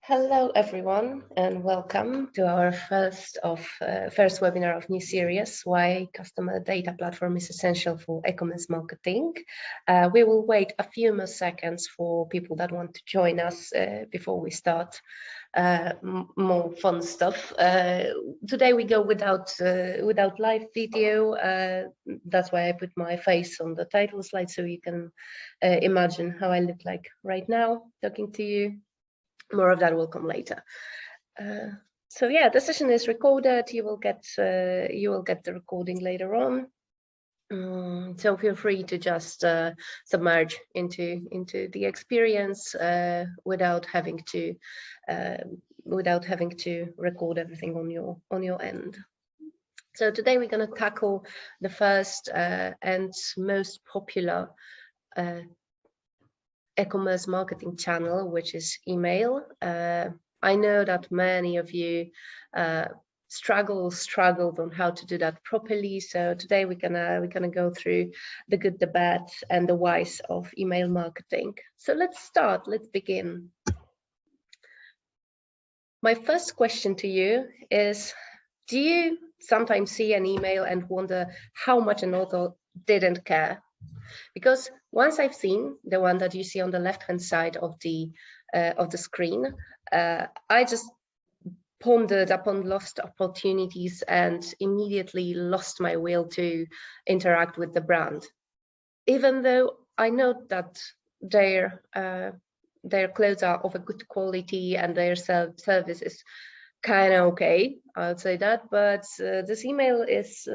Hello, everyone, and welcome to our first webinar of new series, Why Customer Data Platform is Essential for E-commerce Marketing. We will wait a few more seconds for people that want to join us before we start more fun stuff. Today we go without live video. That's why I put my face on the title slide so you can imagine how I look like right now talking to you. More of that will come later. So yeah, the session is recorded. You will get the recording later on. So feel free to just submerge into the experience without having to record everything on your end. So today we're going to tackle the first and most popular e-commerce marketing channel, which is email. I know that many of you struggled on how to do that properly. So today we're gonna go through the good, the bad, and the whys of email marketing. So let's begin. My first question to you is, do you sometimes see an email and wonder how much an author didn't care? Because once I've seen the one that you see on the left-hand side of the screen, I just pondered upon lost opportunities and immediately lost my will to interact with the brand. Even though I know that their clothes are of a good quality and their service is kind of okay, I would say that, but this email is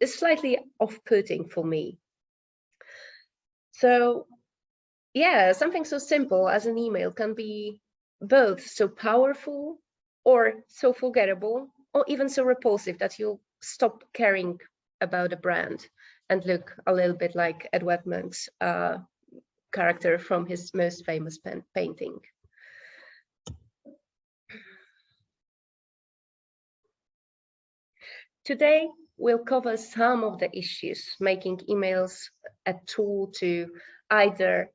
slightly off-putting for me. So yeah, something so simple as an email can be both so powerful or so forgettable or even so repulsive that you'll stop caring about a brand and look a little bit like Edward Munch's character from his most famous painting. Today, we'll cover some of the issues making emails a tool to either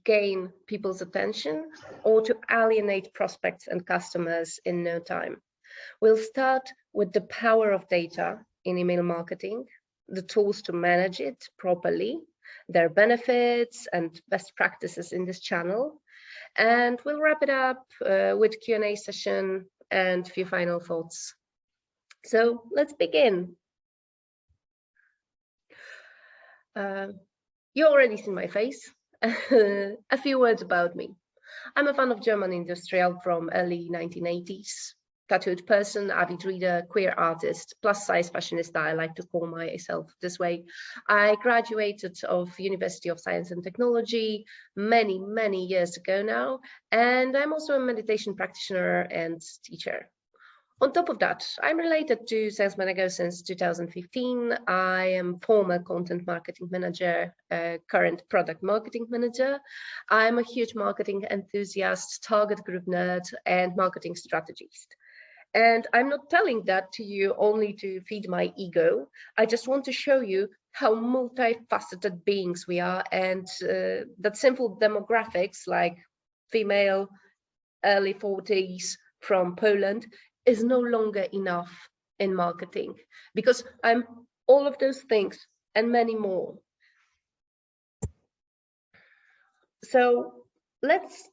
gain people's attention or to alienate prospects and customers in no time. We'll start with the power of data in email marketing, the tools to manage it properly, their benefits and best practices in this channel, and we'll wrap it up with Q&A session and a few final thoughts. So let's begin. You already see my face. A few words about me. I'm a fan of German industrial from early 1980s. Tattooed person, avid reader, queer artist, plus size fashionista, I like to call myself this way. I graduated of University of Science and Technology many years ago now, and I'm also a meditation practitioner and teacher. On top of that, I'm related to Sales Manager since 2015. I am former content marketing manager, current product marketing manager. I'm a huge marketing enthusiast, target group nerd, and marketing strategist. And I'm not telling that to you only to feed my ego. I just want to show you how multifaceted beings we are, and that simple demographics like female, early 40s from Poland is no longer enough in marketing, because I'm all of those things and many more. So let's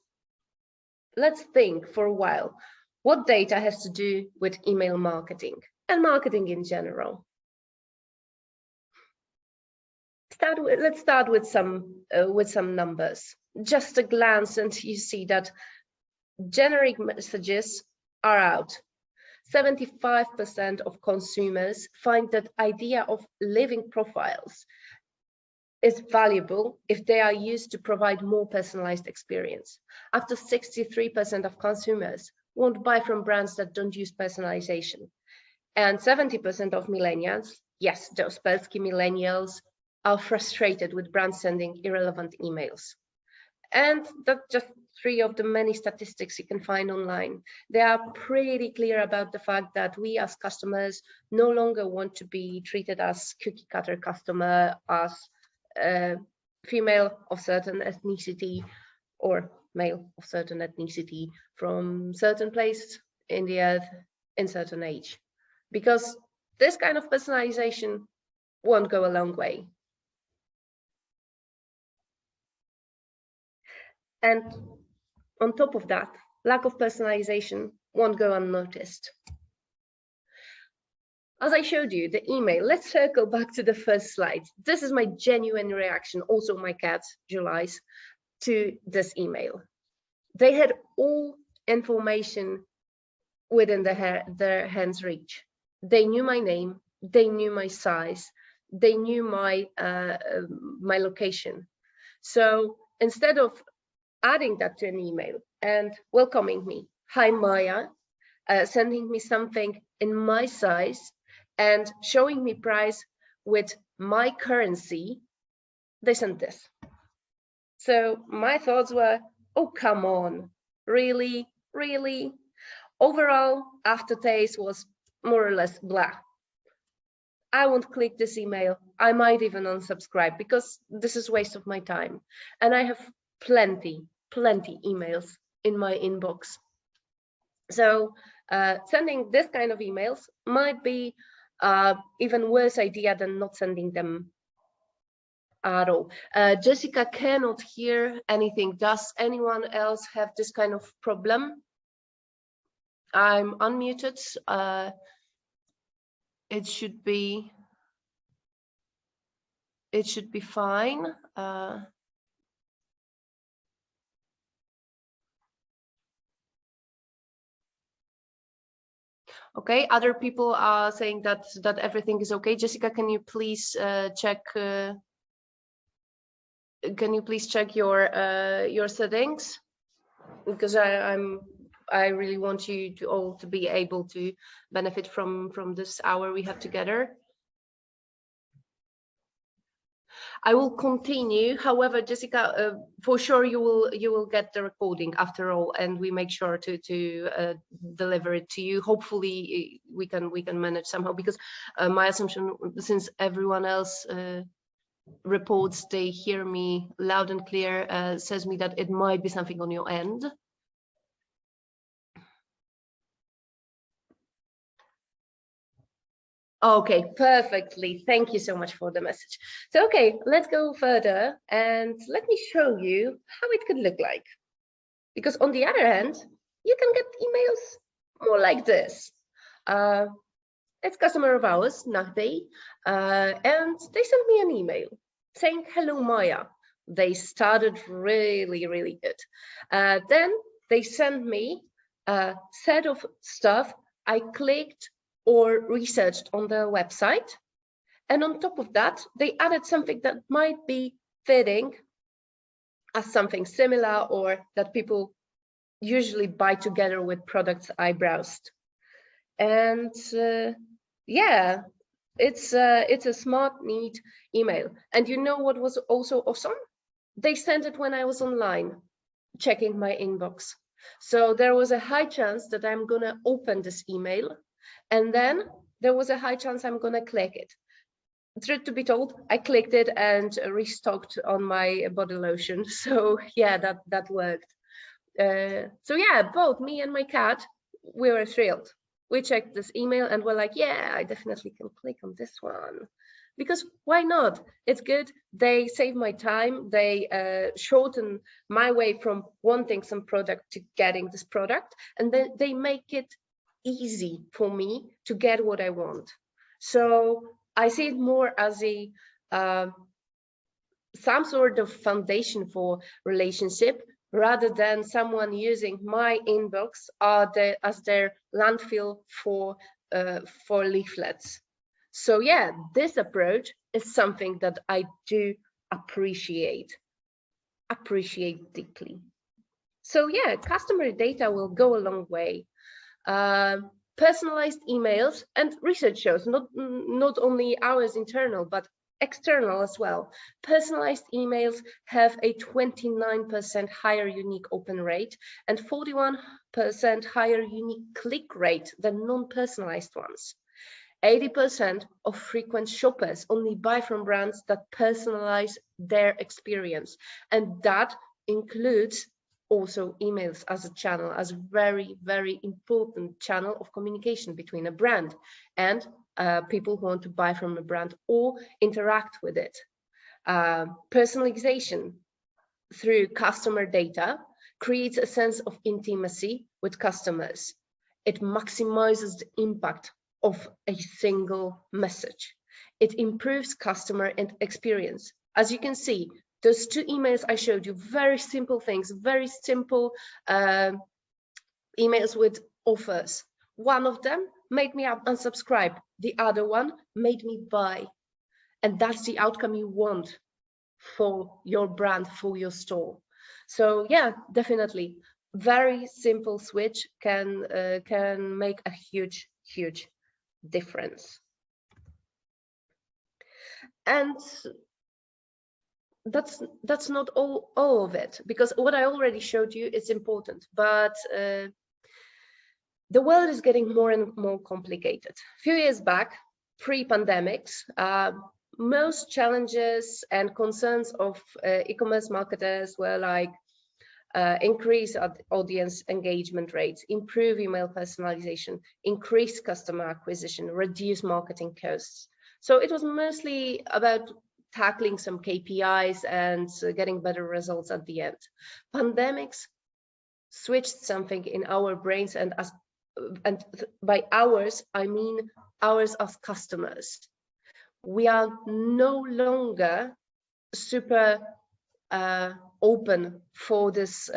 think for a while what data has to do with email marketing and marketing in general. Let's start with some numbers. Just a glance and you see that generic messages are out. 75% of consumers find that idea of living profiles is valuable if they are used to provide more personalized experience. Up to 63% of consumers won't buy from brands that don't use personalization. And 70% of millennials, yes, those pesky millennials, are frustrated with brands sending irrelevant emails. And that's just 3 of the many statistics you can find online. They are pretty clear about the fact that we as customers no longer want to be treated as cookie cutter customer, as female of certain ethnicity, or male of certain ethnicity from certain place in the earth in certain age, because this kind of personalization won't go a long way. And on top of that, lack of personalization won't go unnoticed. As I showed you, the email, let's circle back to the first slide. This is my genuine reaction, also my cat, July's, to this email. They had all information within their hand's reach. They knew my name, they knew my size, they knew my location. So instead of adding that to an email and welcoming me, hi Maya, sending me something in my size and showing me price with my currency, they sent this. So my thoughts were, oh, come on, really? Overall, aftertaste was more or less blah. I won't click this email. I might even unsubscribe because this is waste of my time. And I have plenty emails in my inbox. So sending this kind of emails might be even worse idea than not sending them at all. Jessica cannot hear anything. Does anyone else have this kind of problem? I'm unmuted. It should be fine. Okay, other people are saying that everything is okay. Jessica, can you please check? Can you please check your settings? Because I really want you to all to be able to benefit from this hour we have together. I will continue. However, Jessica, for sure you will get the recording after all, and we make sure to deliver it to you. Hopefully, we can manage somehow, because my assumption, since everyone else reports they hear me loud and clear, says me that it might be something on your end. Okay, perfectly. Thank you so much for the message. So, okay, let's go further and let me show you how it could look like. Because on the other hand, you can get emails more like this. It's customer of ours, Nagde, and they sent me an email saying, hello, Maya. They started really good. Then they sent me a set of stuff I clicked or researched on their website. And on top of that, they added something that might be fitting as something similar or that people usually buy together with products I browsed. And yeah, it's a smart, neat email. And you know what was also awesome? They sent it when I was online, checking my inbox. So there was a high chance that I'm gonna open this email, and then there was a high chance I'm gonna click it. Truth to be told, I clicked it and restocked on my body lotion. So yeah, that worked. So yeah, both me and my cat, we were thrilled. We checked this email and we're like, yeah, I definitely can click on this one. Because why not? It's good. They save my time. They shorten my way from wanting some product to getting this product. And then they make it easy for me to get what I want. So I see it more as a some sort of foundation for relationship, rather than someone using my inbox as their landfill for leaflets. So yeah, this approach is something that I do appreciate deeply. So yeah, customer data will go a long way. Personalized emails, and research shows not only ours internal but external as well. Personalized emails have a 29% higher unique open rate and 41% higher unique click rate than non-personalized ones. 80% of frequent shoppers only buy from brands that personalize their experience, and that includes also emails as a channel, as a very, very important channel of communication between a brand and people who want to buy from a brand or interact with it. Personalization through customer data creates a sense of intimacy with customers. It maximizes the impact of a single message. It improves customer experience. As you can see, those 2 emails I showed you, very simple things, very simple emails with offers. One of them made me unsubscribe. The other one made me buy. And that's the outcome you want for your brand, for your store. So yeah, definitely, very simple switch can make a huge difference. And that's not all of it, because what I already showed you is important, but the world is getting more and more complicated. A few years back, pre-pandemics, most challenges and concerns of e-commerce marketers were like increase audience engagement rates, improve email personalization, increase customer acquisition, reduce marketing costs. So it was mostly about tackling some KPIs and getting better results at the end. Pandemics switched something in our brains, and by ours, I mean ours as customers. We are no longer super open for this,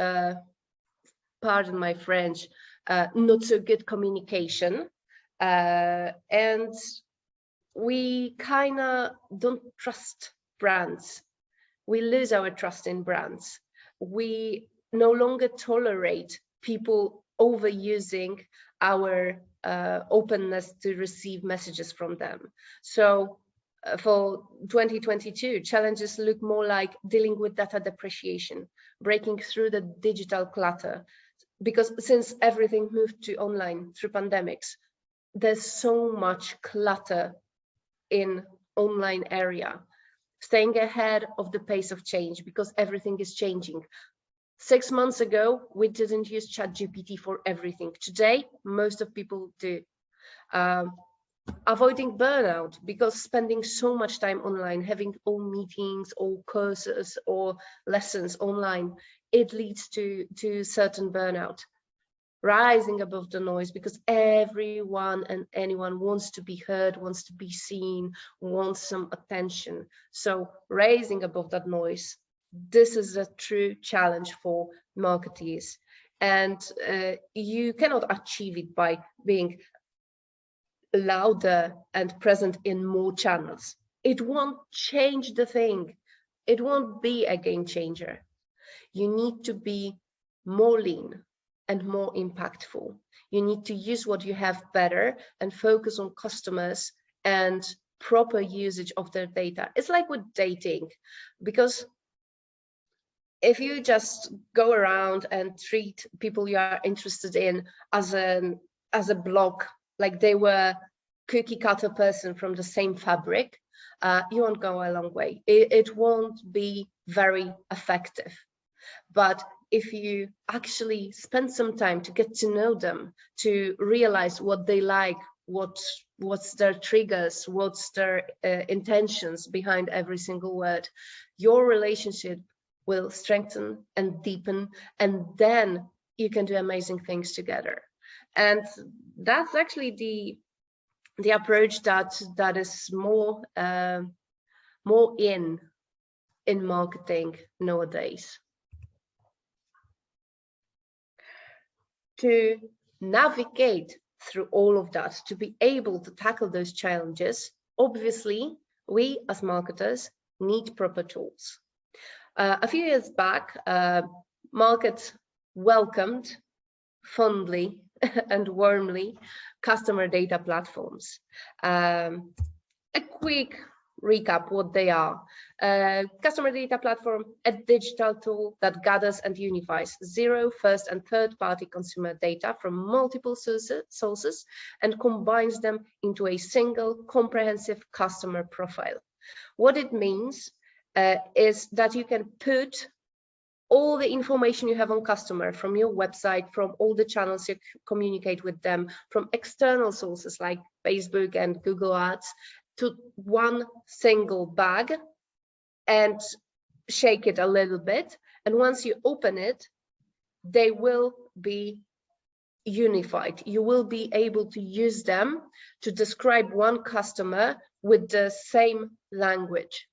pardon my French, not so good communication. And we kind of don't trust brands. We lose our trust in brands. We no longer tolerate people overusing our openness to receive messages from them. So for 2022, challenges look more like dealing with data depreciation, breaking through the digital clutter, because since everything moved to online through pandemics, there's so much clutter in online area. Staying ahead of the pace of change, because everything is changing. 6 months ago, we didn't use ChatGPT for everything. Today, most of people do. Avoiding burnout, because spending so much time online, having all meetings or courses or lessons online, it leads to certain burnout. Rising above the noise, because everyone and anyone wants to be heard, wants to be seen, wants some attention. So raising above that noise, this is a true challenge for marketers. And you cannot achieve it by being louder and present in more channels. It won't change the thing. It won't be a game changer. You need to be more lean and more impactful. You need to use what you have better and focus on customers and proper usage of their data. It's like with dating, because if you just go around and treat people you are interested in as a block, like they were cookie cutter person from the same fabric, you won't go a long way. It won't be very effective. But if you actually spend some time to get to know them, to realize what they like, what's their triggers, what's their intentions behind every single word, your relationship will strengthen and deepen, and then you can do amazing things together. And that's actually the approach that is more in marketing nowadays. To navigate through all of that, to be able to tackle those challenges, obviously, we as marketers need proper tools. A few years back, markets welcomed fondly and warmly customer data platforms. A quick recap what they are. Customer data platform, a digital tool that gathers and unifies zero, first and third party consumer data from multiple sources and combines them into a single comprehensive customer profile. What it means is that you can put all the information you have on customer from your website, from all the channels you communicate with them, from external sources like Facebook and Google Ads, to one single bag and shake it a little bit. And once you open it, they will be unified. You will be able to use them to describe one customer with the same language,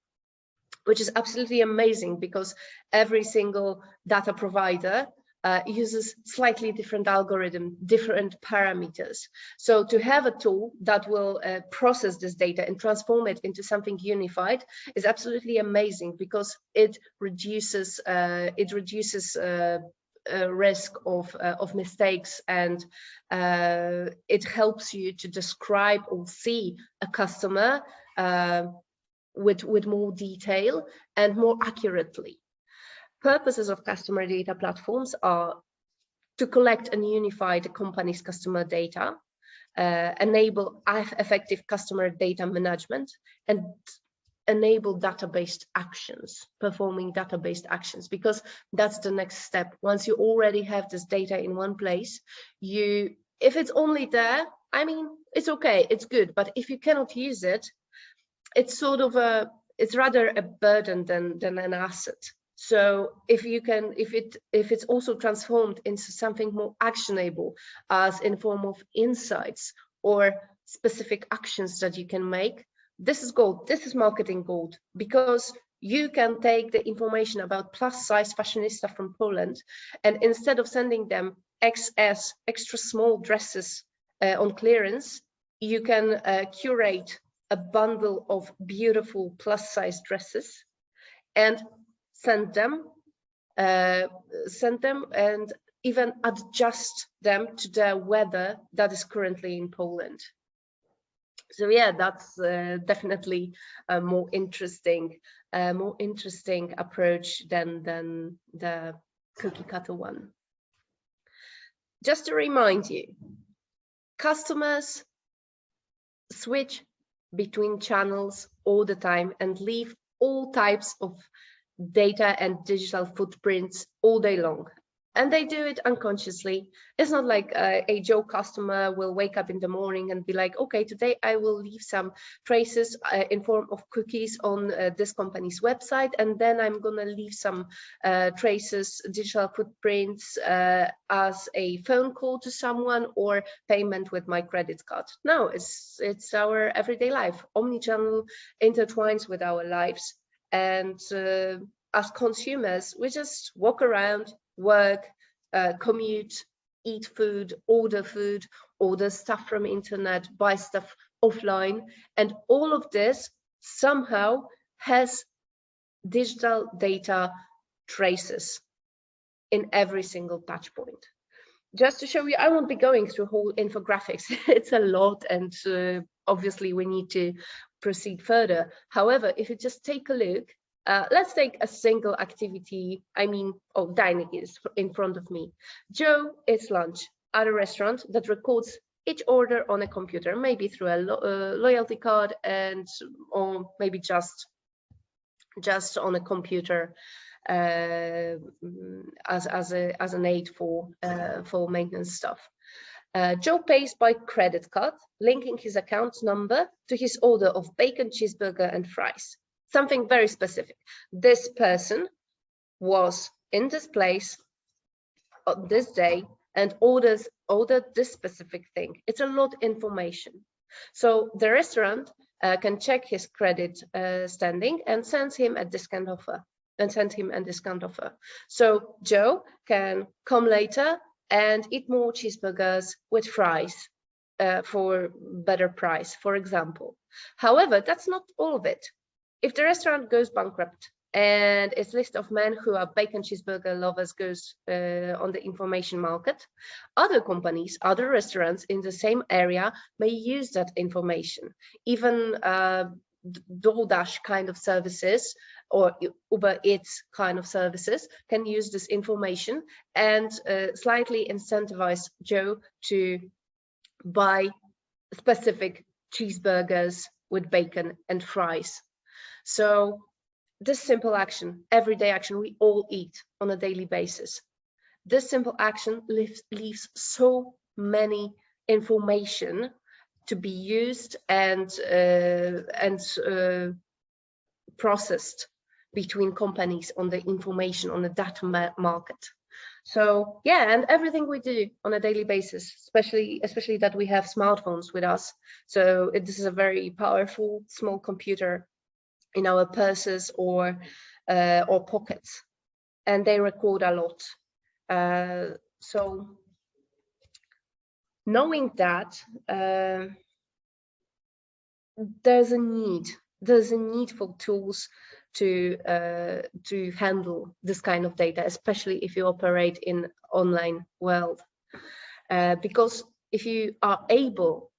which is absolutely amazing, because every single data provider uses slightly different algorithm, different parameters. So to have a tool that will process this data and transform it into something unified is absolutely amazing, because it reduces risk of mistakes, and it helps you to describe or see a customer with more detail and more accurately. Purposes of customer data platforms are to collect and unify the company's customer data, enable effective customer data management, and enable database actions, performing database actions, because that's the next step. Once you already have this data in one place, if it's only there, I mean, it's okay, it's good, but if you cannot use it, it's sort of it's rather a burden than an asset. So if it's also transformed into something more actionable, as in form of insights or specific actions that you can make, this is gold. This is marketing gold, because you can take the information about plus size fashionista from Poland, and instead of sending them XS, extra small dresses on clearance, you can curate a bundle of beautiful plus size dresses and send them and even adjust them to the weather that is currently in Poland. So yeah, that's definitely a more interesting approach than the cookie cutter one. Just to remind you, customers switch between channels all the time and leave all types of data and digital footprints all day long. And they do it unconsciously. It's not like a Joe customer will wake up in the morning and be like, okay, today I will leave some traces in form of cookies on this company's website, and then I'm gonna leave some traces, digital footprints as a phone call to someone or payment with my credit card. No, it's our everyday life. Omnichannel intertwines with our lives. And as consumers, we just walk around, work, commute, eat food, order stuff from internet, buy stuff offline, and all of this somehow has digital data traces in every single touch point. Just to show you, I won't be going through whole infographics. It's a lot, and obviously we need to proceed further. However, if you just take a look, let's take a single activity. Dining is in front of me. Joe eats lunch at a restaurant that records each order on a computer, maybe through a loyalty card, or maybe just on a computer as an aid for maintenance stuff. Joe pays by credit card, linking his account number to his order of bacon, cheeseburger, and fries. Something very specific. This person was in this place on this day and ordered this specific thing. It's a lot of information. So the restaurant can check his credit standing and send him a discount offer. So Joe can come later and eat more cheeseburgers with fries for better price, for example. However, that's not all of it. If the restaurant goes bankrupt and its list of men who are bacon cheeseburger lovers goes on the information market, other companies, other restaurants in the same area may use that information. Even DoorDash kind of services or Uber Eats kind of services can use this information and slightly incentivize Joe to buy specific cheeseburgers with bacon and fries. So this simple action, everyday action we all eat on a daily basis, this simple action leaves so many information to be used and processed between companies on the information on the data market. So yeah, and everything we do on a daily basis, especially that we have smartphones with us. So this is a very powerful small computer in our purses or pockets, and they record a lot. So knowing that, there's a need for tools to handle this kind of data, especially if you operate in online world, because if you are able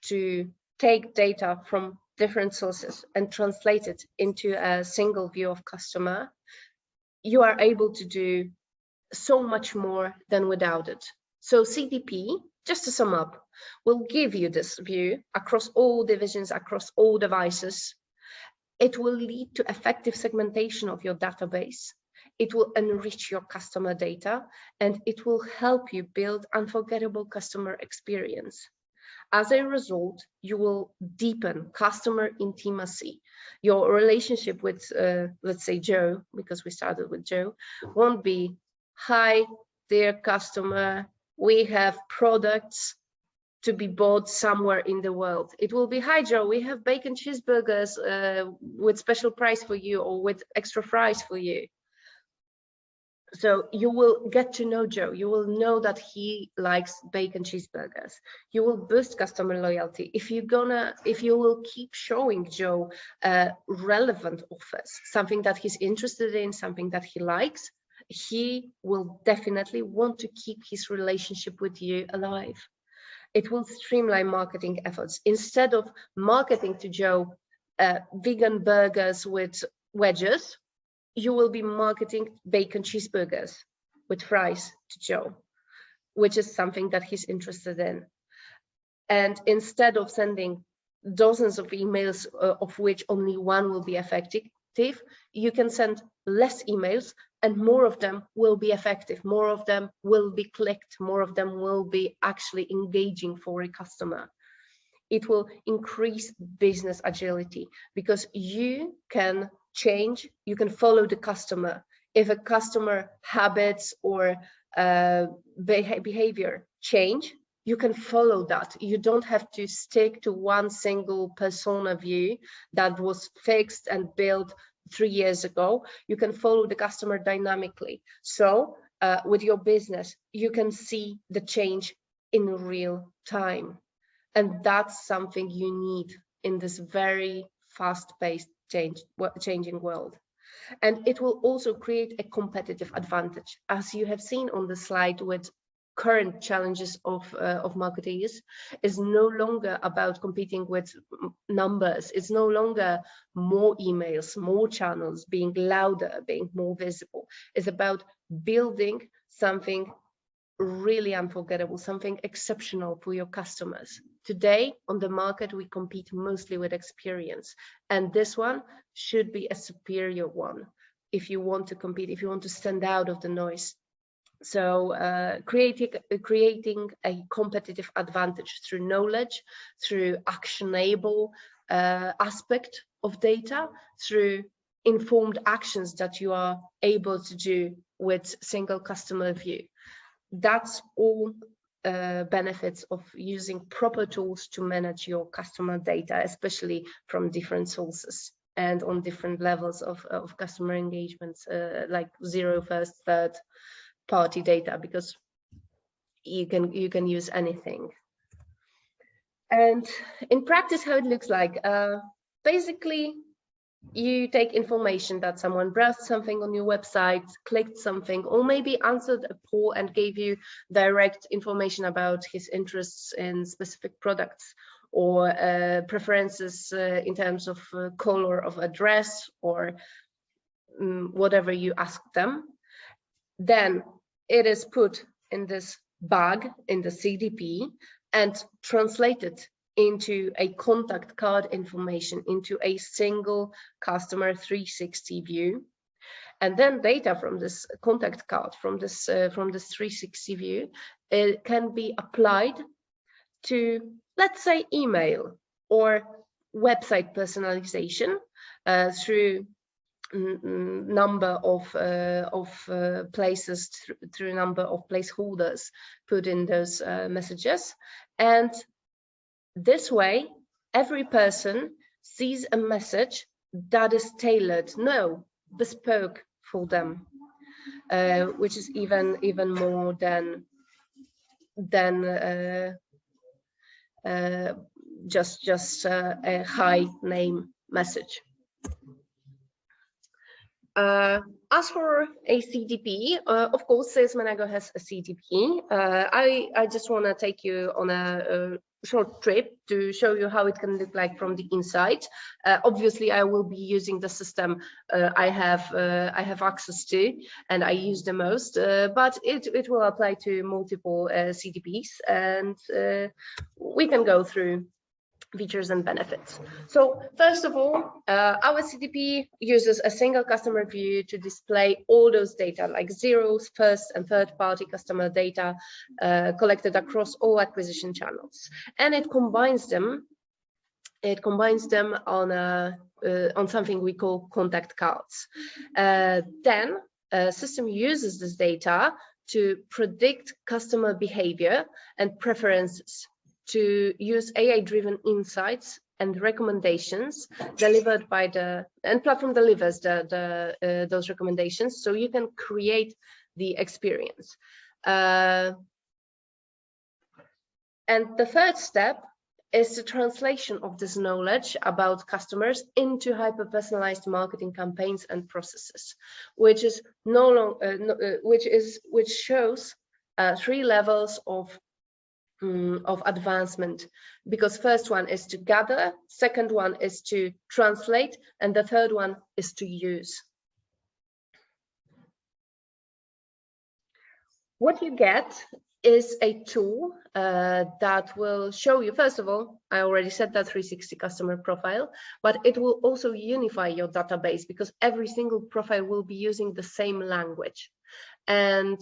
to take data from different sources and translate it into a single view of customer, you are able to do so much more than without it. So CDP, just to sum up, will give you this view across all divisions, across all devices. It will lead to effective segmentation of your database. It will enrich your customer data, and it will help you build unforgettable customer experience. As a result, you will deepen customer intimacy. Your relationship with, let's say, Joe, because we started with Joe, won't be, "Hi, dear customer, we have products to be bought somewhere in the world." It will be, "Hi, Joe, we have bacon cheeseburgers with special price for you, or with extra fries for you." So you will get to know Joe. You will know that he likes bacon cheeseburgers. You will boost customer loyalty if you will keep showing Joe relevant offers, something that he's interested in, something that he likes. He will definitely want to keep his relationship with you alive. It will streamline marketing efforts. Instead of marketing to Joe vegan burgers with wedges, you will be marketing bacon cheeseburgers with fries to Joe, which is something that he's interested in. And instead of sending dozens of emails, of which only one will be effective, you can send less emails, and more of them will be effective. More of them will be clicked. More of them will be actually engaging for a customer. It will increase business agility, because you can change, you can follow the customer. If a customer habits or behavior change, you can follow that. You don't have to stick to one single persona view that was fixed and built 3 years ago. You can follow the customer dynamically. So with your business, you can see the change in real time. And that's something you need in this very fast-paced changing world. And it will also create a competitive advantage. As you have seen on the slide, with current challenges of marketers, is no longer about competing with numbers. It's no longer more emails, more channels, being louder, being more visible. It's about building something really unforgettable, something exceptional for your customers. Today on the market, we compete mostly with experience, and this one should be a superior one if you want to compete, if you want to stand out of the noise. So creating a competitive advantage through knowledge, through actionable aspect of data, through informed actions that you are able to do with single customer view. That's all benefits of using proper tools to manage your customer data, especially from different sources and on different levels of customer engagements, like zero, first, third party data, because you can use anything. And in practice, how it looks like, basically, you take information that someone browsed something on your website, clicked something, or maybe answered a poll and gave you direct information about his interests in specific products, or preferences in terms of color of a dress, or whatever you ask them. Then it is put in this bag in the CDP and translated into a contact card information, into a single customer 360 view. And then data from this contact card, from this 360 view, it can be applied to, let's say, email or website personalization through number of places, through number of placeholders put in those messages. And this way, every person sees a message that is tailored, bespoke for them, which is even more than just a high name message. As for a CDP, of course, Sales Manager has a CDP. I just want to take you on a short trip to show you how it can look like from the inside. Obviously, I will be using the system I have access to and I use the most, but it will apply to multiple CDPs, and we can go through features and benefits. So first of all, our CDP uses a single customer view to display all those data, like zeros, first and third party customer data collected across all acquisition channels, and it combines them on something we call contact cards. Then system uses this data to predict customer behavior and preferences, to use AI-driven insights and recommendations delivered by and platform delivers those recommendations, so you can create the experience. And the third step is the translation of this knowledge about customers into hyper-personalized marketing campaigns and processes, which is which shows 3 levels of advancement, because first one is to gather, second one is to translate, and the third one is to use. What you get is a tool that will show you, first of all, I already said that 360 customer profile, but it will also unify your database, because every single profile will be using the same language, and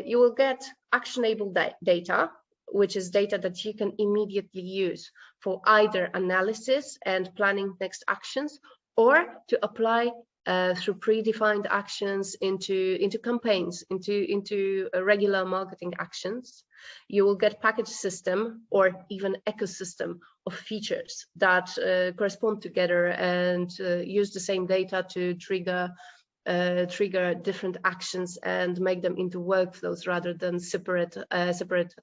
you will get actionable data, which is data that you can immediately use for either analysis and planning next actions, or to apply through predefined actions into campaigns, into regular marketing actions. You will get package system or even ecosystem of features that correspond together and use the same data to trigger different actions and make them into workflows rather than separate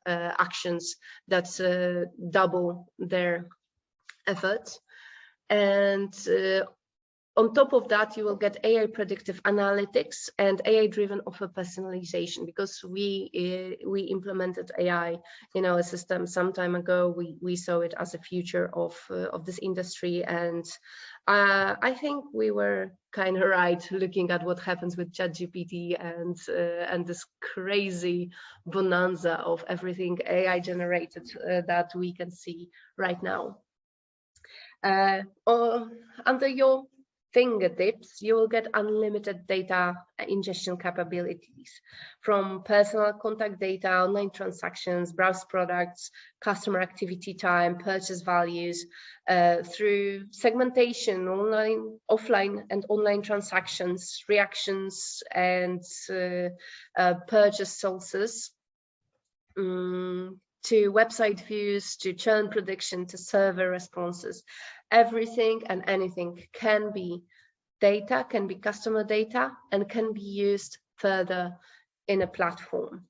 actions that double their efforts. And on top of that, you will get AI predictive analytics and AI-driven offer personalization, because we implemented AI in our system some time ago. We saw it as a future of this industry, and I think we were kind of right, looking at what happens with ChatGPT and this crazy bonanza of everything AI generated that we can see right now. Under your fingertips, you will get unlimited data ingestion capabilities, from personal contact data, online transactions, browse products, customer activity time, purchase values, through segmentation, online, offline and online transactions, reactions, and purchase sources, to website views, to churn prediction, to server responses. Everything and anything can be data, can be customer data, and can be used further in a platform.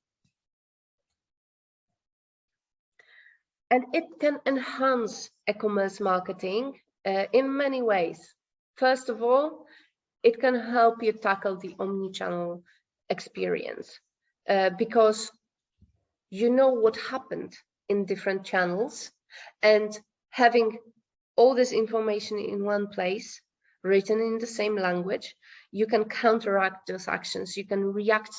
And it can enhance e-commerce marketing in many ways. First of all, it can help you tackle the omni-channel experience, because you know what happened in different channels, and having all this information in one place, written in the same language, you can counteract those actions. You can react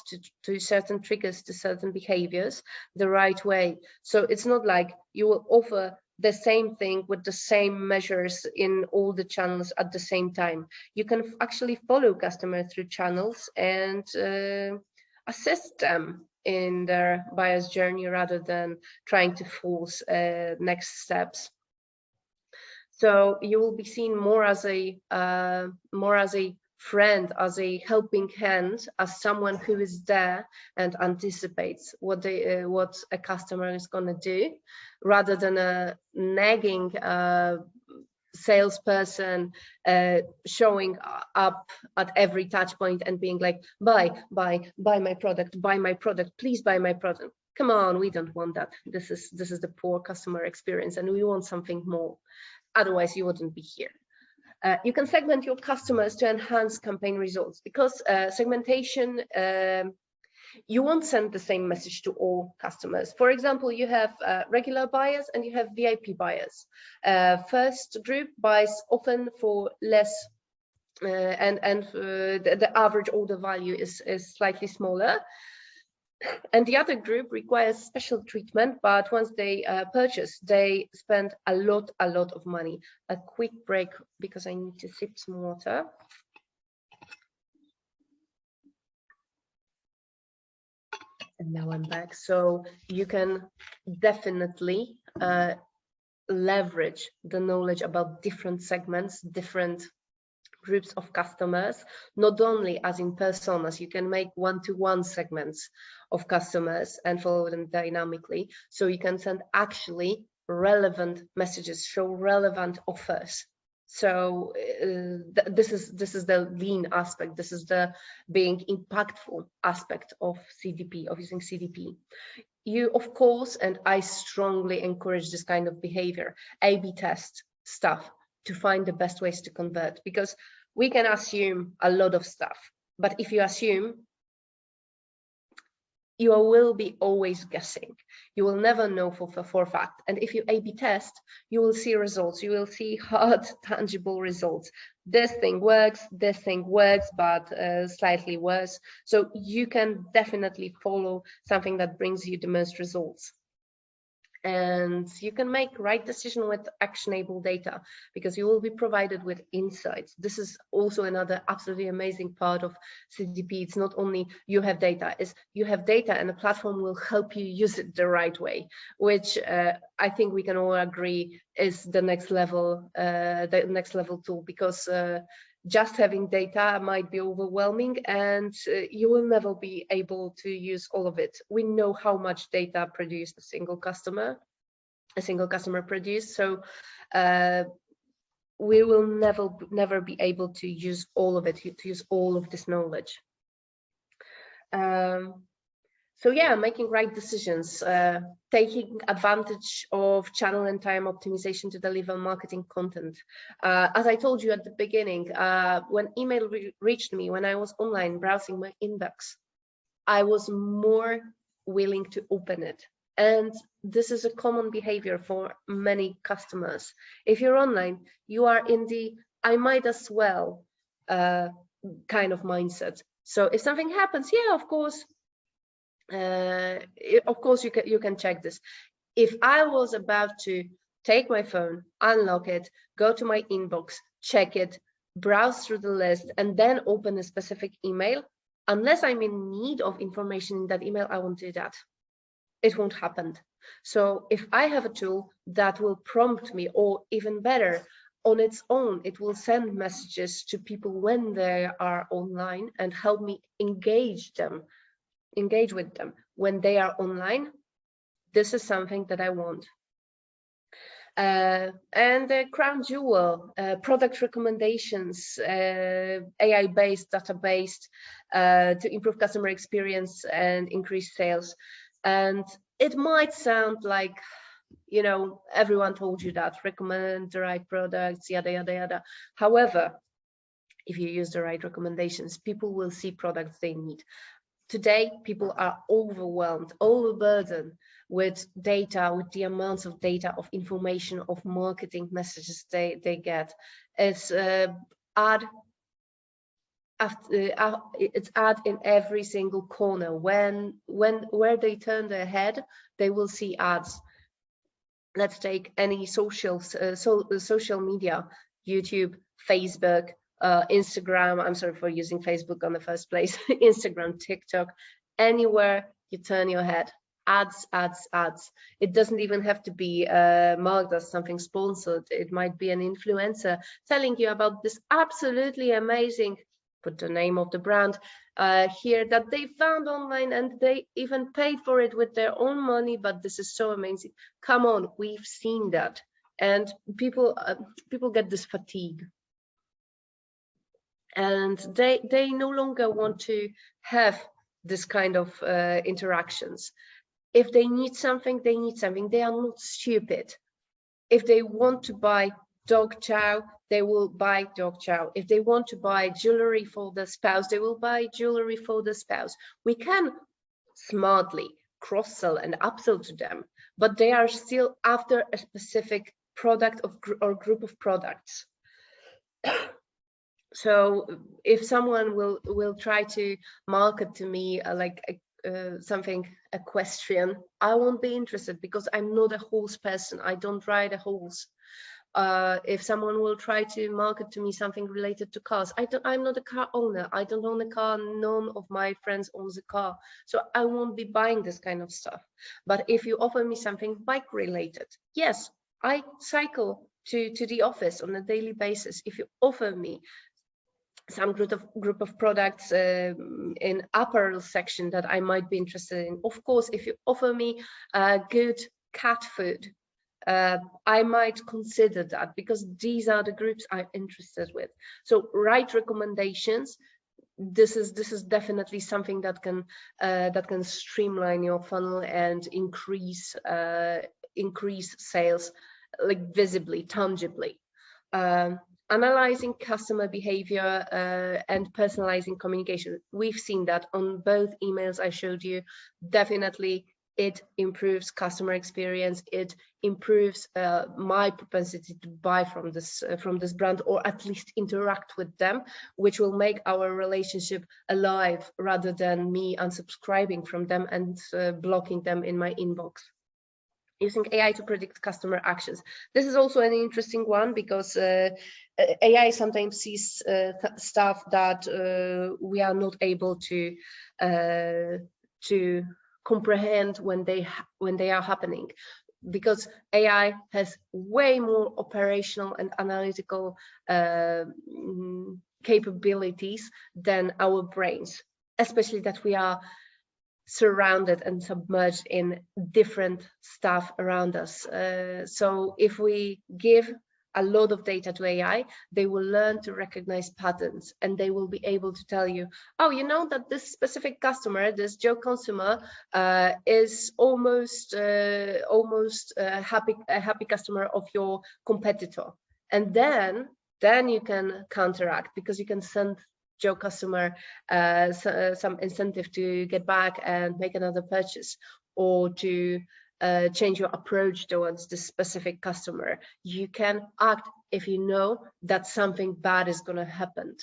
to certain triggers, to certain behaviors the right way. So it's not like you will offer the same thing with the same measures in all the channels at the same time. You can actually follow customers through channels and assist them in their buyer's journey rather than trying to force next steps. So you will be seen more as a friend, as a helping hand, as someone who is there and anticipates what a customer is going to do, rather than a nagging salesperson showing up at every touch point and being like, buy my product, please buy my product. Come on, we don't want that. This is the poor customer experience, and we want something more. Otherwise, you wouldn't be here. You can segment your customers to enhance campaign results, because segmentation, you won't send the same message to all customers. For example, you have regular buyers and you have VIP buyers. First group buys often for less, and the average order value is slightly smaller. And the other group requires special treatment, but once they purchase, they spend a lot of money. A quick break because I need to sip some water. And now I'm back. So you can definitely leverage the knowledge about different segments, different groups of customers, not only as in personas. You can make one-to-one segments of customers and follow them dynamically. So you can send actually relevant messages, show relevant offers. So this is the lean aspect. This is the being impactful aspect of CDP, of using CDP. You, of course, and I strongly encourage this kind of behavior, A/B test stuff to find the best ways to convert, because we can assume a lot of stuff, but if you assume, you will be always guessing. You will never know for a fact. And if you A/B test, you will see results. You will see hard, tangible results. This thing works, but slightly worse. So you can definitely follow something that brings you the most results. And you can make right decision with actionable data, because you will be provided with insights. This is also another absolutely amazing part of CDP. It's not only you have data, it's you have data and the platform will help you use it the right way, which I think we can all agree is the next level tool, because just having data might be overwhelming, and you will never be able to use all of it. We know how much data produced a single customer produced, so we will never be able to use all of it, to use all of this knowledge. So yeah, making right decisions, taking advantage of channel and time optimization to deliver marketing content. As I told you at the beginning, when email reached me, when I was online browsing my inbox, I was more willing to open it. And this is a common behavior for many customers. If you're online, you are in the I might as well kind of mindset. So if something happens, yeah, of course, you can check this. If I was about to take my phone, unlock it, go to my inbox, check it, browse through the list, and then open a specific email, unless I'm in need of information in that email, I won't do that. It won't happen. So if I have a tool that will prompt me, or even better, on its own, it will send messages to people when they are online and help me engage with them when they are online, this is something that I want. And the crown jewel, product recommendations, AI-based, data-based, to improve customer experience and increase sales. And it might sound like, you know, everyone told you that, recommend the right products, yada, yada, yada. However, if you use the right recommendations, people will see products they need. Today, people are overwhelmed, overburdened with data, with the amounts of data, of information, of marketing messages they get. It's it's ad in every single corner. Where they turn their head, they will see ads. let's take any social media, YouTube, Facebook, Instagram. I'm sorry for using Facebook on the first place. Instagram, TikTok, anywhere you turn your head, ads, ads, ads. It doesn't even have to be marked as something sponsored. It might be an influencer telling you about this absolutely amazing, put the name of the brand here, that they found online, and they even paid for it with their own money, but this is so amazing. Come on, we've seen that. And people get this fatigue, and they no longer want to have this kind of interactions. If they need something, they need something. They are not stupid. If they want to buy dog chow, they will buy dog chow. If they want to buy jewelry for the spouse, they will buy jewelry for the spouse. We can smartly cross-sell and upsell to them, but they are still after a specific product or group of products. So if someone will try to market to me like something equestrian, I won't be interested, because I'm not a horse person. I don't ride a horse. If someone will try to market to me something related to cars, I'm not a car owner. I don't own a car. None of my friends owns a car. So I won't be buying this kind of stuff. But if you offer me something bike related, yes, I cycle to the office on a daily basis. If you offer me some group of products in apparel section that I might be interested in, of course, if you offer me good cat food, I might consider that, because these are the groups I'm interested with. So right recommendations. This is definitely something that can streamline your funnel and increase sales, like visibly, tangibly. Analyzing customer behavior and personalizing communication. We've seen that on both emails I showed you. Definitely, it improves customer experience. It improves my propensity to buy from this brand, or at least interact with them, which will make our relationship alive, rather than me unsubscribing from them and blocking them in my inbox. Using AI to predict customer actions. This is also an interesting one, because AI sometimes sees stuff that we are not able to comprehend when they are happening, because AI has way more operational and analytical capabilities than our brains, especially that we are surrounded and submerged in different stuff around us. So if we give a lot of data to AI, they will learn to recognize patterns, and they will be able to tell you, oh, you know that this specific customer, this Joe consumer, is almost a happy customer of your competitor. And then you can counteract, because you can send Joe customer some incentive to get back and make another purchase, or to change your approach towards this specific customer. You can act if you know that something bad is going to happen.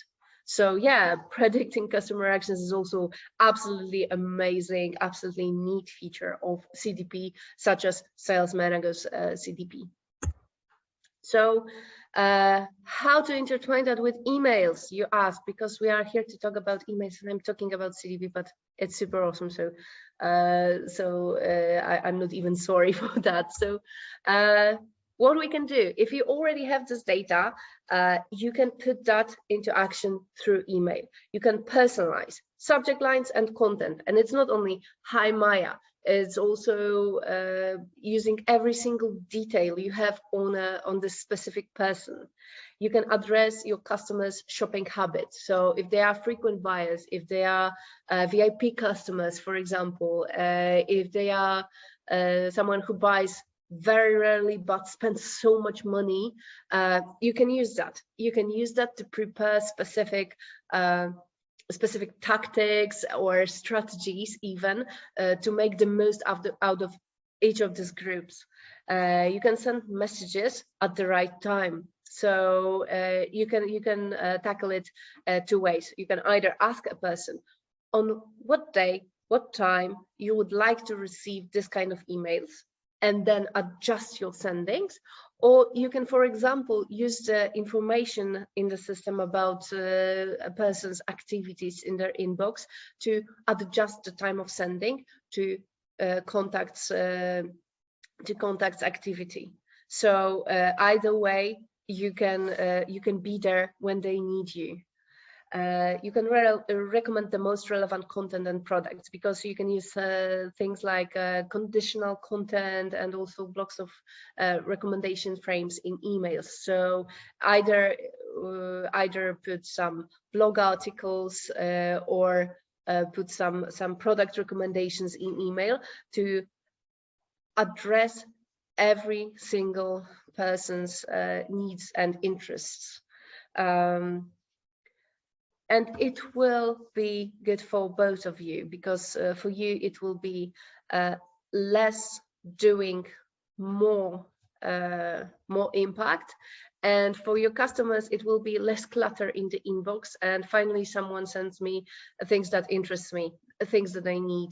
So yeah, predicting customer actions is also absolutely amazing, absolutely neat feature of CDP, such as Sales Manager's CDP. So how to intertwine that with emails, you ask, because we are here to talk about emails, and I'm talking about CDP, but it's super awesome. So I'm not even sorry for that. So what we can do, if you already have this data, you can put that into action through email. You can personalize subject lines and content. And it's not only, hi Maya, it's also using every single detail you have on this specific person. You can address your customers' shopping habits. So if they are frequent buyers, if they are VIP customers, for example, if they are someone who buys very rarely but spends so much money, you can use that. You can use that to prepare specific tactics or strategies, even to make the most out of each of these groups. You can send messages at the right time. So you can tackle it two ways. You can either ask a person on what day, what time you would like to receive this kind of emails, and then adjust your sendings. Or you can, for example, use the information in the system about a person's activities in their inbox to adjust the time of sending to contacts activity. So either way, you can be there when they need you. You can recommend the most relevant content and products, because you can use things like conditional content and also blocks of recommendation frames in emails. So either put some blog articles or put some product recommendations in email to address every single person's needs and interests. And it will be good for both of you, because for you it will be less doing more impact, and for your customers it will be less clutter in the inbox, and finally someone sends me things that interest me, things that I need,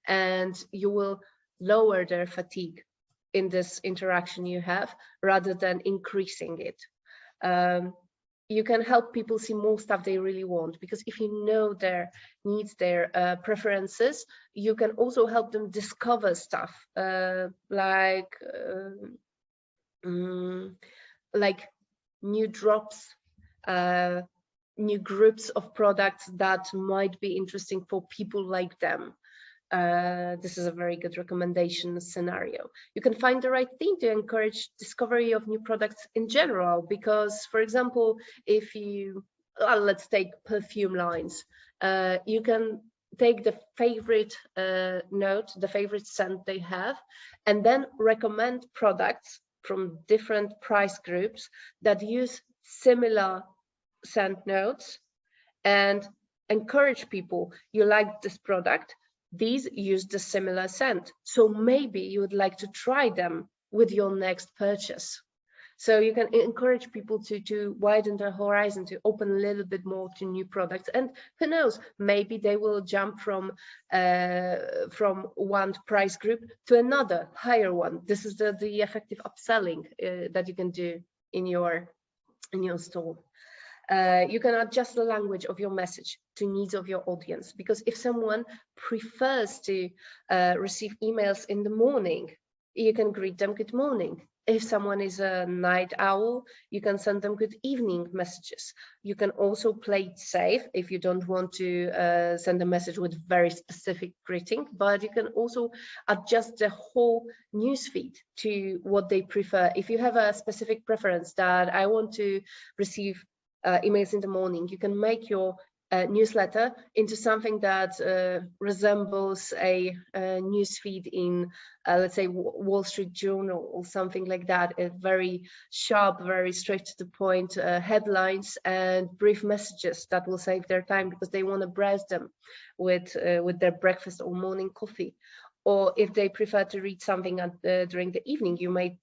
and you will lower their fatigue in this interaction you have rather than increasing it. You can help people see more stuff they really want, because if you know their needs, their preferences, you can also help them discover stuff like new drops, new groups of products that might be interesting for people like them. This is a very good recommendation scenario. You can find the right thing to encourage discovery of new products in general, because, for example, if you, let's take perfume lines, you can take the favorite note, the favorite scent they have, and then recommend products from different price groups that use similar scent notes and encourage people, you like this product, these use the similar scent, so maybe you would like to try them with your next purchase. So you can encourage people to widen their horizon, to open a little bit more to new products, and who knows, maybe they will jump from one price group to another higher one. This is the effective upselling that you can do in your store. You can adjust the language of your message to needs of your audience, because if someone prefers to receive emails in the morning, you can greet them good morning. If someone is a night owl, you can send them good evening messages. You can also play it safe if you don't want to send a message with very specific greeting, but you can also adjust the whole newsfeed to what they prefer. If you have a specific preference that I want to receive emails in the morning, you can make your newsletter into something that resembles a newsfeed in, let's say, Wall Street Journal or something like that. A very sharp, very straight to the point headlines and brief messages that will save their time, because they want to browse them with their breakfast or morning coffee. Or if they prefer to read something during the evening, you may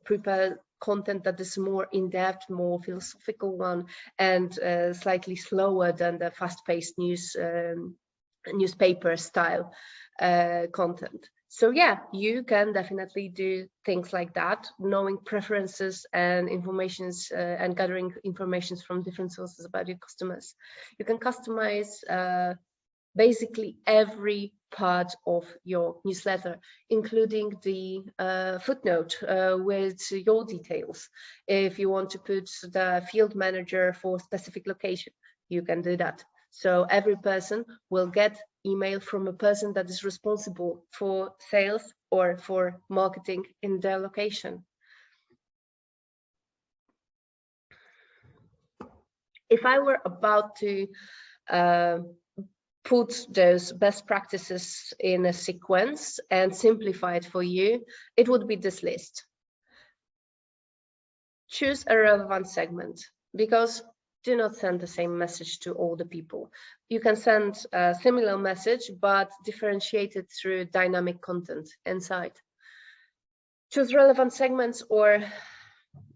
prepare content that is more in-depth, more philosophical one, and slightly slower than the fast-paced newspaper style content. So yeah, you can definitely do things like that, knowing preferences and informations and gathering information from different sources about your customers. You can customize basically every part of your newsletter, including the footnote with your details. If you want to put the field manager for a specific location, you can do that. So every person will get email from a person that is responsible for sales or for marketing in their location. If I were about to put those best practices in a sequence and simplify it for you, it would be this list. Choose a relevant segment, because do not send the same message to all the people. You can send a similar message, but differentiate it through dynamic content inside. Choose relevant segments or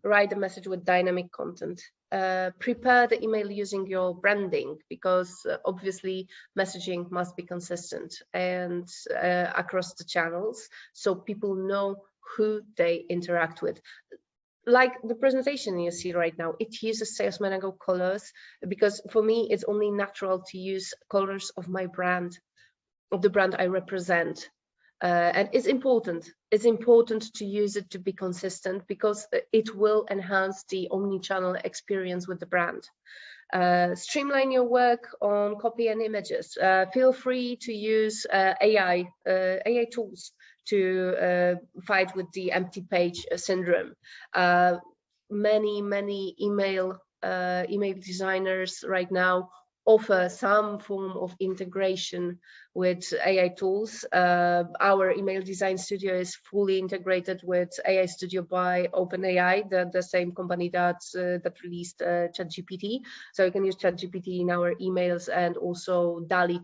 write a message with dynamic content. Prepare the email using your branding, because obviously messaging must be consistent and across the channels, so people know who they interact with. Like the presentation you see right now, it uses Sales Manager colors, because for me, it's only natural to use colors of my brand, of the brand I represent. And it's important. It's important to use it to be consistent, because it will enhance the omni-channel experience with the brand. Streamline your work on copy and images. Feel free to use AI tools to fight with the empty page syndrome. Many email designers right now offer some form of integration with AI tools. Our email design studio is fully integrated with AI Studio by OpenAI, the same company that released ChatGPT. So you can use ChatGPT in our emails, and also DALL-E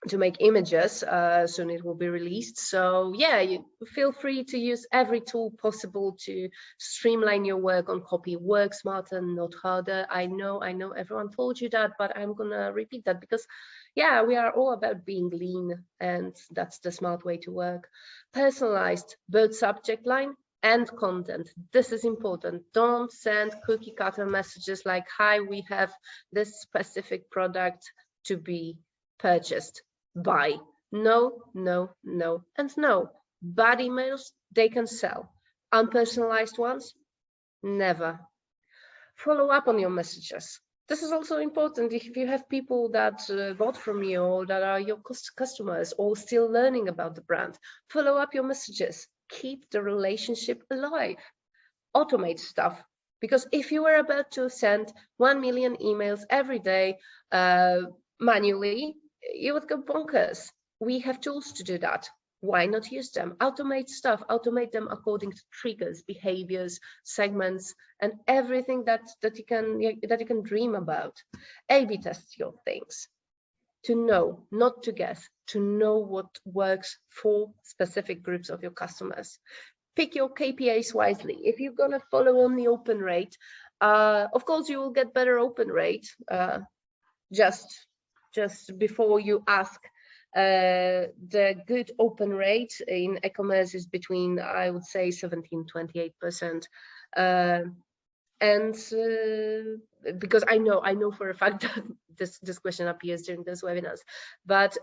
to make images. Soon it will be released. So yeah, you feel free to use every tool possible to streamline your work on copy. Work smarter, not harder. I know everyone told you that, but I'm gonna repeat that, because yeah, we are all about being lean, and that's the smart way to work. Personalized, both subject line and content. This is important. Don't send cookie cutter messages like, hi, we have this specific product to be purchased by. No, and no. Bad emails, they can sell. Unpersonalized ones, never. Follow up on your messages. This is also important if you have people that bought from you, or that are your customers, or still learning about the brand. Follow up your messages. Keep the relationship alive. Automate stuff. Because if you were about to send 1 million emails every day manually, you would go bonkers. We have tools to do that. Why not use them? Automate stuff, automate them according to triggers, behaviors, segments, and everything that you can dream about. A/B test your things. To know, not to guess, to know what works for specific groups of your customers. Pick your KPIs wisely. If you're gonna follow only open rate, of course you will get better open rate. Just before you ask, the good open rate in e-commerce is between, I would say, 17-28%. And because I know for a fact that this question appears during those webinars, but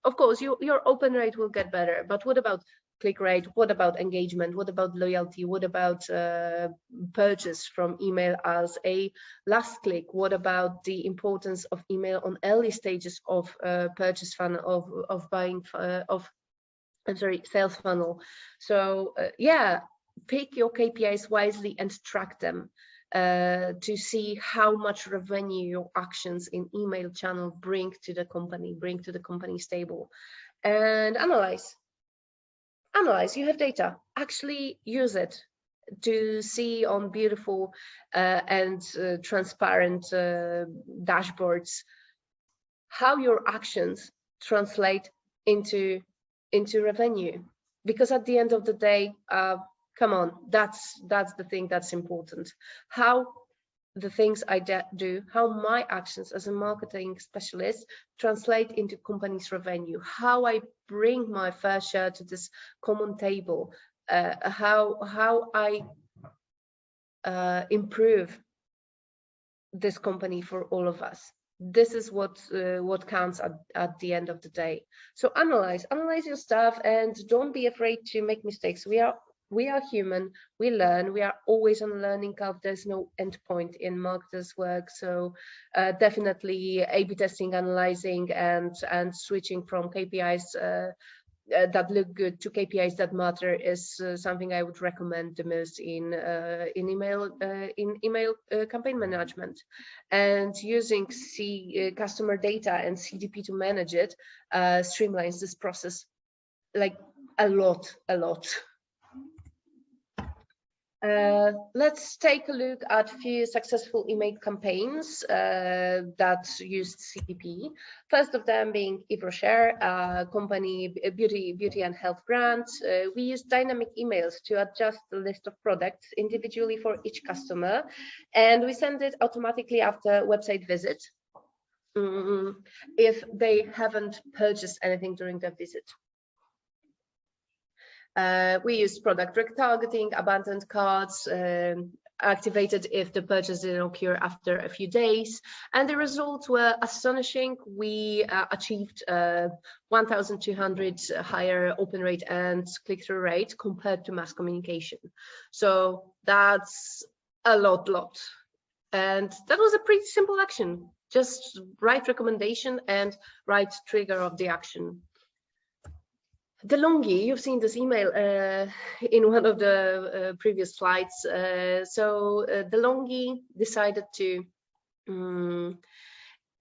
of course your open rate will get better. But what about click rate? What about engagement? What about loyalty? What about purchase from email as a last click? What about the importance of email on early stages of purchase funnel, of buying sales funnel? So yeah, pick your KPIs wisely and track them to see how much revenue your actions in email channel bring to the company stable. And analyze. You have data, actually use it to see on beautiful and transparent dashboards how your actions translate into revenue. Because at the end of the day, come on, that's the thing that's important. How the things I do, how my actions as a marketing specialist translate into company's revenue, how I bring my fair share to this common table, how I improve this company for all of us. This is what counts at the end of the day. So analyze your stuff, and don't be afraid to make mistakes. We are human, we learn, we are always on a learning curve. There's no end point in marketers' work. So definitely A/B testing, analyzing, and switching from KPIs that look good to KPIs that matter is something I would recommend the most in email campaign management. And using customer data and CDP to manage it streamlines this process like a lot. Let's take a look at a few successful email campaigns that used CDP. First of them being Evoshare, a company, a beauty and health brand. We use dynamic emails to adjust the list of products individually for each customer, and we send it automatically after website visit if they haven't purchased anything during their visit. We used product retargeting, abandoned carts, activated if the purchase didn't occur after a few days, and the results were astonishing. We achieved 1,200 higher open rate and click-through rate compared to mass communication. So that's a lot. And that was a pretty simple action, just right recommendation and right trigger of the action. DeLonghi, you've seen this email in one of the previous slides. DeLonghi decided to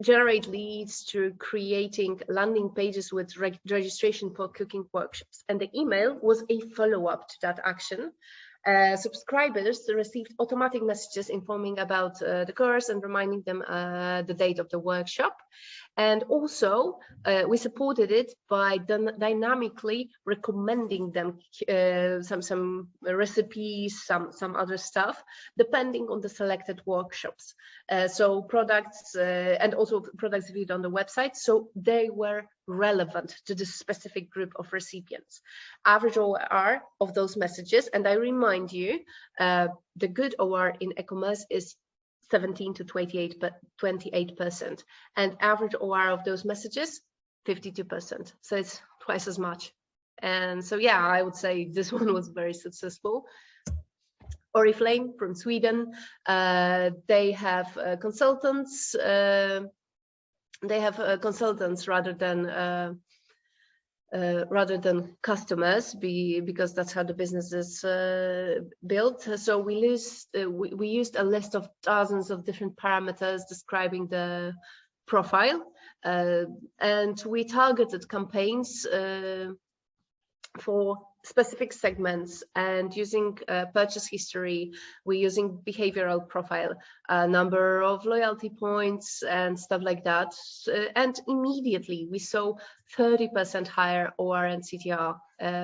generate leads through creating landing pages with registration for cooking workshops. And the email was a follow-up to that action. Subscribers received automatic messages informing about the course and reminding them the date of the workshop. And also, we supported it by dynamically recommending them some recipes, some other stuff, depending on the selected workshops. So products and also products viewed on the website, so they were relevant to the specific group of recipients. Average OR of those messages, and I remind you, the good OR in e-commerce is 17 to 28%, and average OR of those messages 52%. So it's twice as much. And so yeah, I would say this one was very successful. Oriflame from Sweden, they have consultants. They have consultants rather than customers, because that's how the business is built. So we used a list of dozens of different parameters describing the profile, and we targeted campaigns for specific segments, and using purchase history, we're using behavioral profile, number of loyalty points and stuff like that. And immediately we saw 30% higher OR and CTR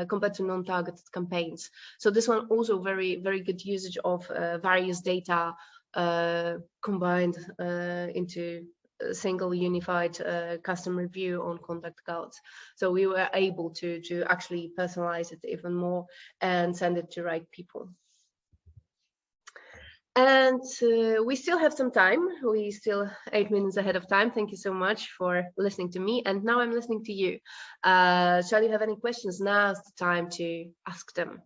compared to non-targeted campaigns. So this one also very, very good usage of various data combined into a single unified customer view on contact cards. So we were able to actually personalize it even more and send it to right people. And we still have some time. We still 8 minutes ahead of time. Thank you so much for listening to me. And now I'm listening to you. Shall you have any questions? Now's the time to ask them.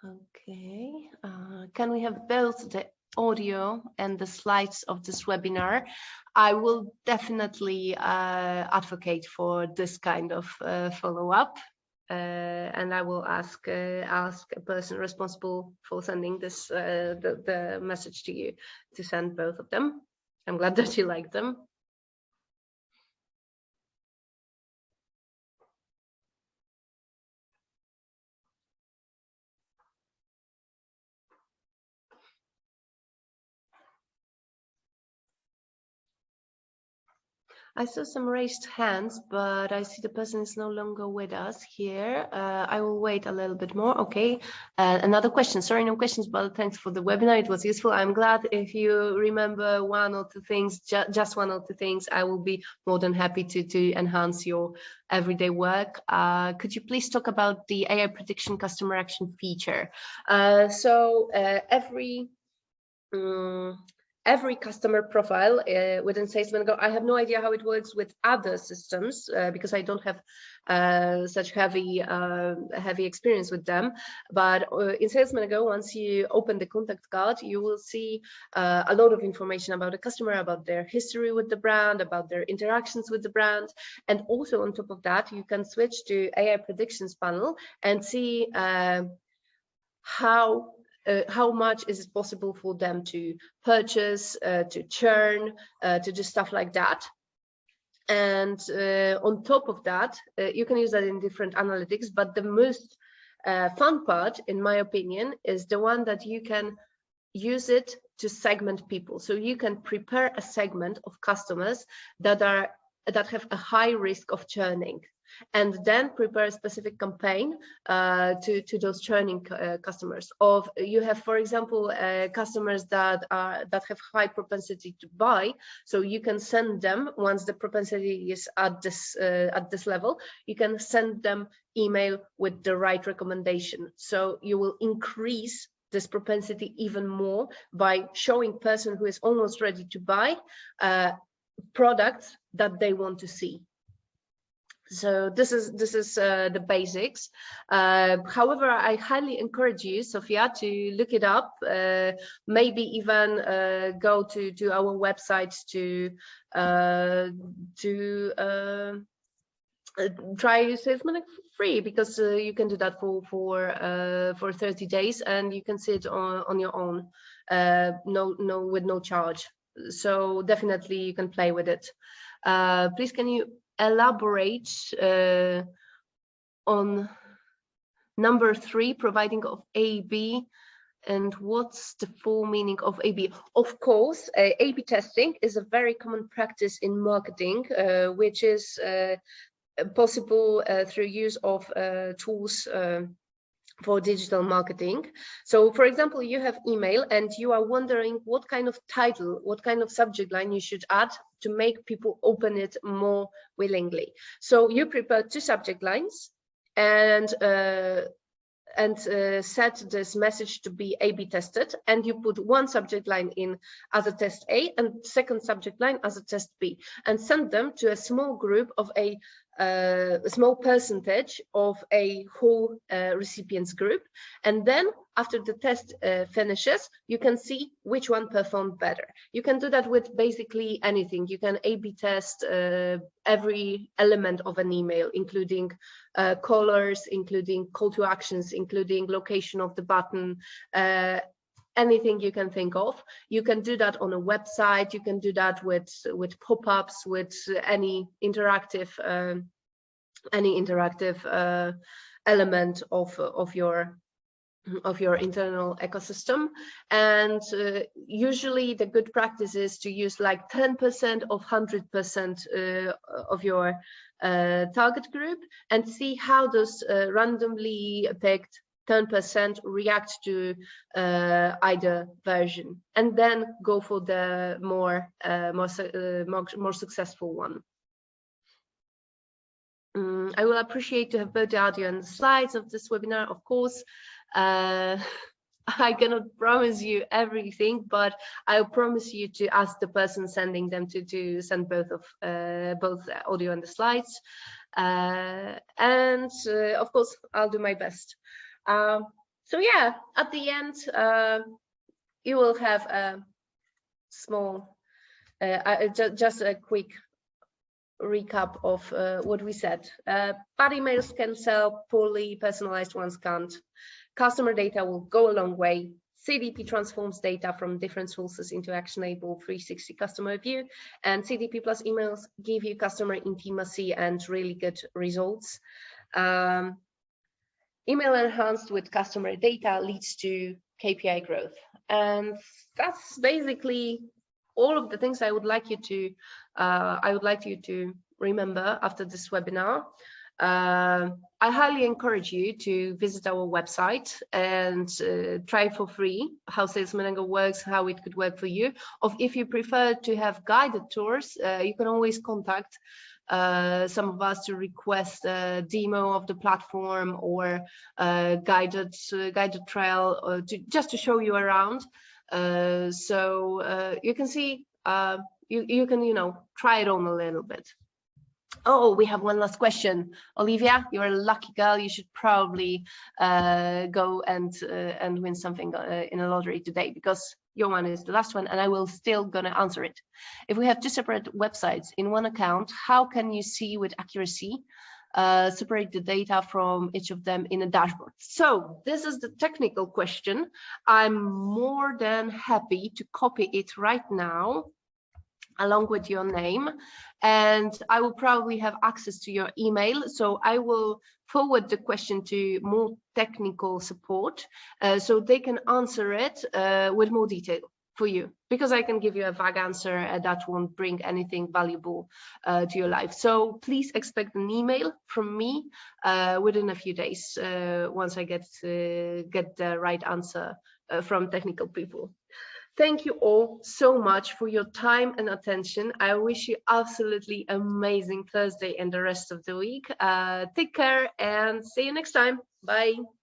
Okay, can we have both the audio and the slides of this webinar? I will definitely advocate for this kind of follow-up, and I will ask a person responsible for sending this the message to you to send both of them. I'm glad that you like them. I saw some raised hands, but I see the person is no longer with us here. I will wait a little bit more. Okay, another question. Sorry, no questions, but thanks for the webinar. It was useful. I'm glad if you remember one or two things, just one or two things, I will be more than happy to enhance your everyday work. Could you please talk about the AI prediction customer action feature? Every customer profile within Salesman Go, I have no idea how it works with other systems because I don't have such heavy experience with them. But in Salesman Go, once you open the contact card, you will see a lot of information about the customer, about their history with the brand, about their interactions with the brand. And also on top of that, you can switch to AI predictions panel and see how much is it possible for them to purchase, to churn, to do stuff like that. And on top of that, you can use that in different analytics, but the most fun part, in my opinion, is the one that you can use it to segment people. So you can prepare a segment of customers that have a high risk of churning, and then prepare a specific campaign to those churning customers. Of you have, for example, customers that have high propensity to buy, so you can send them, once the propensity is at this level, you can send them email with the right recommendation. So you will increase this propensity even more by showing person who is almost ready to buy products that they want to see. So this is the basics. However, I highly encourage you, Sophia, to look it up. Maybe even go to our website to try Salesman free, because you can do that for 30 days, and you can see it on your own, with no charge. So definitely you can play with it. Please, can you elaborate on number 3, providing of A/B, and what's the full meaning of A/B? Of course, A/B testing is a very common practice in marketing, which is possible through use of tools for digital marketing. So, for example, you have email and you are wondering what kind of title, what kind of subject line you should add to make people open it more willingly. So you prepare 2 subject lines and set this message to be A/B tested, and you put 1 subject line in as a test A and 2nd subject line as a test B, and send them to a small group of a small percentage of a whole recipients group. And then after the test finishes, you can see which one performed better. You can do that with basically anything. You can A/B test every element of an email, including colors, including call to actions, including location of the button, anything you can think of. You can do that on a website. You can do that with pop-ups, with any interactive element of your internal ecosystem. And usually the good practice is to use like 10% of 100% of your target group, and see how those randomly picked 10% react to either version, and then go for the more successful one. I will appreciate to have both the audio and the slides of this webinar, of course. I cannot promise you everything, but I promise you to ask the person sending them to send both audio and the slides. And of course, I'll do my best. So yeah, at the end, you will have a small, just a quick recap of what we said. Bad emails can sell, poorly personalized ones can't. Customer data will go a long way. CDP transforms data from different sources into actionable 360 customer view, and CDP plus emails give you customer intimacy and really good results. Email enhanced with customer data leads to KPI growth, and that's basically all of the things I would like you to remember after this webinar. I highly encourage you to visit our website and try for free how Salesman works, how it could work for you. Or if you prefer to have guided tours, you can always contact some of us to request a demo of the platform or guided trial, just to show you around. So you can see, you can try it on a little bit. Oh, we have one last question. Olivia, you're a lucky girl. You should probably go and win something in a lottery today, because your one is the last one, and I will still gonna answer it. If we have 2 separate websites in one account, how can you see with accuracy separate the data from each of them in a dashboard? So this is the technical question. I'm more than happy to copy it right now along with your name, and I will probably have access to your email. So I will forward the question to more technical support so they can answer it with more detail for you, because I can give you a vague answer and that won't bring anything valuable to your life. So please expect an email from me within a few days once I get the right answer from technical people. Thank you all so much for your time and attention. I wish you absolutely amazing Thursday and the rest of the week. Take care and see you next time. Bye.